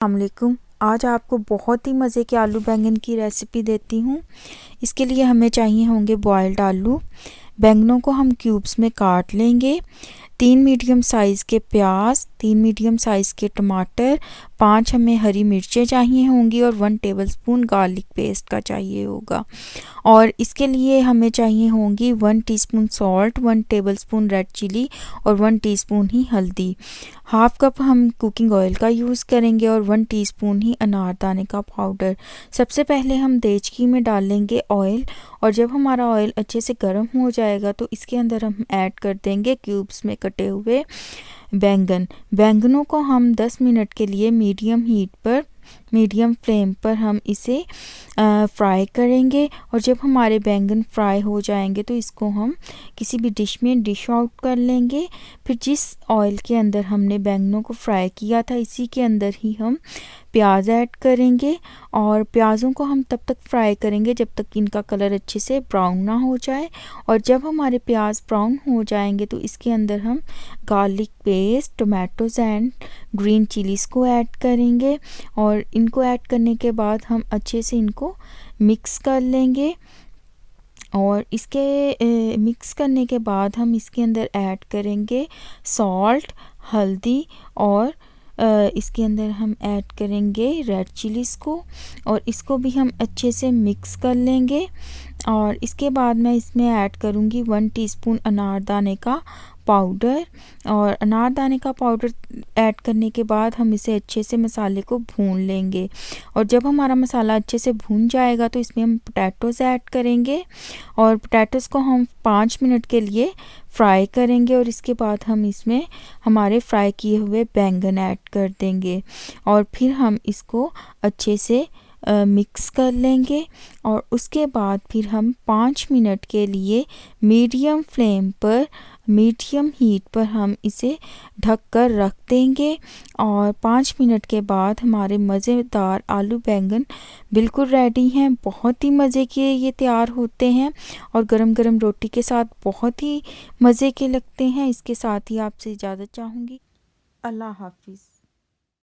अस्सलामुअलैकुम। आज आपको बहुत ही मज़े के आलू बैंगन की रेसिपी देती हूँ। इसके लिए हमें चाहिए होंगे बॉयल्ड आलू। बैंगनों को हम क्यूब्स में काट लेंगे। 3 मीडियम साइज़ के प्याज, 3 मीडियम साइज़ के टमाटर, 5 हमें हरी मिर्चें चाहिए होंगी और 1 टेबलस्पून गार्लिक पेस्ट का चाहिए होगा। और इसके लिए हमें चाहिए होंगी 1 teaspoon salt, 1 tablespoon red chilli और 1 टीस्पून ही हल्दी। हाफ कप हम कुकिंग ऑयल का यूज़ करेंगे और 1 टीस्पून ही अनारदाने का पाउडर। सबसे पहले हम देचकी में डाल लेंगे ऑयल, और जब हमारा ऑयल अच्छे से गर्म हो जाएगा तो इसके अंदर हम ऐड कर देंगे क्यूब्स में कटे हुए बैंगनों को हम 10 मिनट के लिए मीडियम फ्लेम पर हम इसे फ्राई करेंगे। और जब हमारे बैंगन फ्राई हो जाएंगे तो इसको हम किसी भी डिश में डिश आउट कर लेंगे। फिर जिस ऑयल के अंदर हमने बैंगनों को फ्राई किया था इसी के अंदर ही हम प्याज ऐड करेंगे, और प्याज़ों को हम तब तक फ्राई करेंगे जब तक इनका कलर अच्छे से ब्राउन ना हो जाए। और जब हमारे प्याज ब्राउन हो जाएंगे तो इसके अंदर हम garlic paste, tomatoes and green chillies को ऐड करेंगे, और इनको ऐड करने के बाद हम अच्छे से इनको मिक्स कर लेंगे। और इसके मिक्स करने के बाद हम इसके अंदर ऐड करेंगे सॉल्ट, हल्दी, और इसके अंदर हम ऐड करेंगे रेड चिलीज़ को, और इसको भी हम अच्छे से मिक्स कर लेंगे। और इसके बाद मैं इसमें ऐड करूँगी 1 टीस्पून अनारदाने का पाउडर। और अनारदाने का पाउडर ऐड करने के बाद हम इसे अच्छे से मसाले को भून लेंगे। और जब हमारा मसाला अच्छे से भून जाएगा तो इसमें हम पोटैटोज़ ऐड करेंगे, और पोटैटोज़ को हम 5 मिनट के लिए फ्राई करेंगे। और इसके बाद हम इसमें हमारे फ्राई किए हुए बैंगन ऐड कर देंगे, और फिर हम इसको अच्छे से मिक्स कर लेंगे। और उसके बाद फिर हम 5 मिनट के लिए मीडियम हीट पर हम इसे ढक कर रख देंगे। और 5 मिनट के बाद हमारे मज़ेदार आलू बैंगन बिल्कुल रेडी हैं। बहुत ही मज़े के ये तैयार होते हैं और गरम गरम रोटी के साथ बहुत ही मज़े के लगते हैं। इसके साथ ही आपसे इजाज़त चाहूँगी। अल्लाह हाफिज़।